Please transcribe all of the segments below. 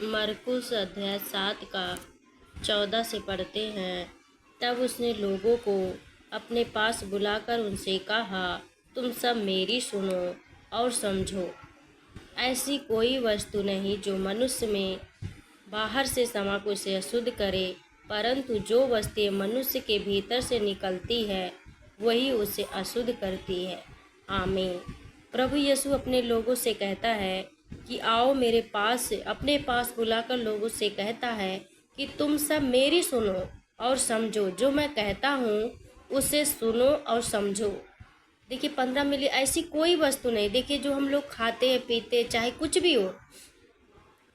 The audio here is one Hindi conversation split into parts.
मरकुस अध्याय 7 का 14 से पढ़ते हैं। तब उसने लोगों को अपने पास बुलाकर उनसे कहा, तुम सब मेरी सुनो और समझो। ऐसी कोई वस्तु नहीं जो मनुष्य में बाहर से समाक उसे अशुद्ध करे, परंतु जो वस्तुएं मनुष्य के भीतर से निकलती है वही उसे अशुद्ध करती है। आमीन। प्रभु यीशु अपने लोगों से कहता है कि आओ मेरे पास, अपने पास बुलाकर लोगों से कहता है कि तुम सब मेरी सुनो और समझो। जो मैं कहता हूँ उसे सुनो और समझो। देखिए 15 मिली ऐसी कोई वस्तु नहीं, देखिए जो हम लोग खाते पीते चाहे कुछ भी हो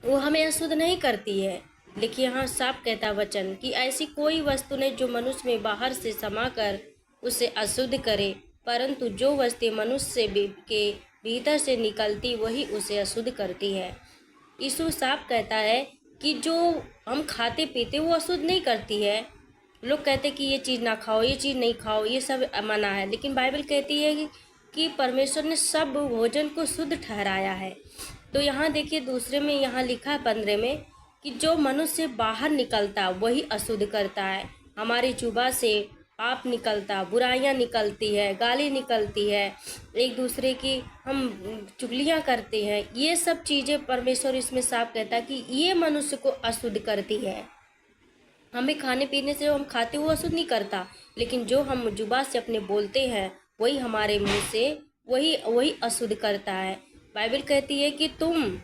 वो हमें अशुद्ध नहीं करती है। लेकिन यहाँ साफ कहता वचन कि ऐसी कोई वस्तु नहीं जो मनुष्य में बाहर से समाकर उसे अशुद्ध करे, परंतु जो वस्तु मनुष्य के भीतर से निकलती वही उसे अशुद्ध करती है। यीशु साफ कहता है कि जो हम खाते पीते वो अशुद्ध नहीं करती है। लोग कहते कि ये चीज़ ना खाओ, ये चीज़ नहीं खाओ, ये सब मना है, लेकिन बाइबल कहती है कि परमेश्वर ने सब भोजन को शुद्ध ठहराया है। तो यहाँ देखिए दूसरे में यहाँ लिखा है 15 में कि जो मनुष्य बाहर निकलता वही अशुद्ध करता है। हमारी जुबान से पाप निकलता, बुराइयाँ निकलती है, गाली निकलती है, एक दूसरे की हम चुगलियाँ करते हैं, ये सब चीज़ें परमेश्वर इसमें साफ कहता है कि ये मनुष्य को अशुद्ध करती है। हमें खाने पीने से हम खाते वो अशुद्ध नहीं करता, लेकिन जो हम जुबान से अपने बोलते हैं वही हमारे मुंह से वही अशुद्ध करता है। बाइबल कहती है कि तुम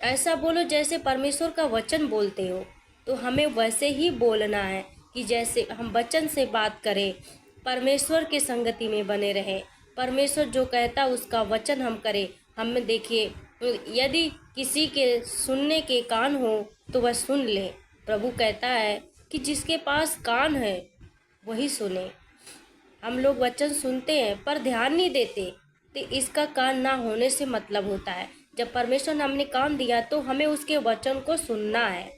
ऐसा बोलो जैसे परमेश्वर का वचन बोलते हो। तो हमें वैसे ही बोलना है कि जैसे हम वचन से बात करें, परमेश्वर के संगति में बने रहें, परमेश्वर जो कहता उसका वचन हम करें। हमें देखिए यदि किसी के सुनने के कान हो तो वह सुन ले। प्रभु कहता है कि जिसके पास कान है वही सुने। हम लोग वचन सुनते हैं पर ध्यान नहीं देते, तो इसका कान ना होने से मतलब होता है। जब परमेश्वर ने हमने कान दिया तो हमें उसके वचन को सुनना है।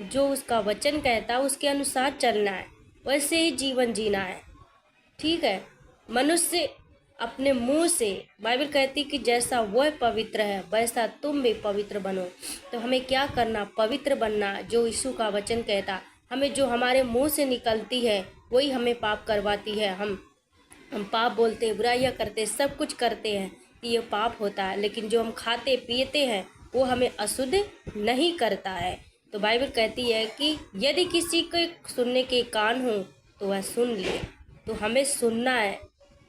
जो उसका वचन कहता है उसके अनुसार चलना है, वैसे ही जीवन जीना है। ठीक है। मनुष्य अपने मुंह से, बाइबल कहती कि जैसा वह पवित्र है वैसा तुम भी पवित्र बनो। तो हमें क्या करना? पवित्र बनना। जो यीशु का वचन कहता, हमें जो हमारे मुंह से निकलती है वही हमें पाप करवाती है। हम पाप बोलते हैं, बुराइयाँ करते हैं, सब कुछ करते हैं, ये पाप होता है। लेकिन जो हम खाते पीते हैं वो हमें अशुद्ध नहीं करता है। तो बाइबल कहती है कि यदि किसी के सुनने के कान हो तो वह सुन ले। तो हमें सुनना है।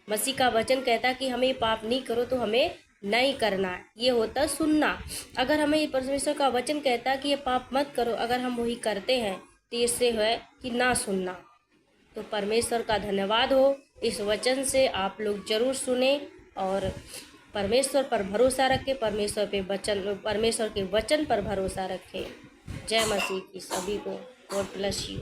मसीह का वचन कहता है कि हमें पाप नहीं करो तो हमें नहीं करना है, ये होता है सुनना। अगर हमें परमेश्वर का वचन कहता है कि ये पाप मत करो, अगर हम वही करते हैं तो इससे है कि ना सुनना। तो परमेश्वर का धन्यवाद हो। इस वचन से आप लोग जरूर सुने और परमेश्वर पर भरोसा रखें, परमेश्वर के वचन पर भरोसा रखें। जय मसीह की सभी को। God bless you.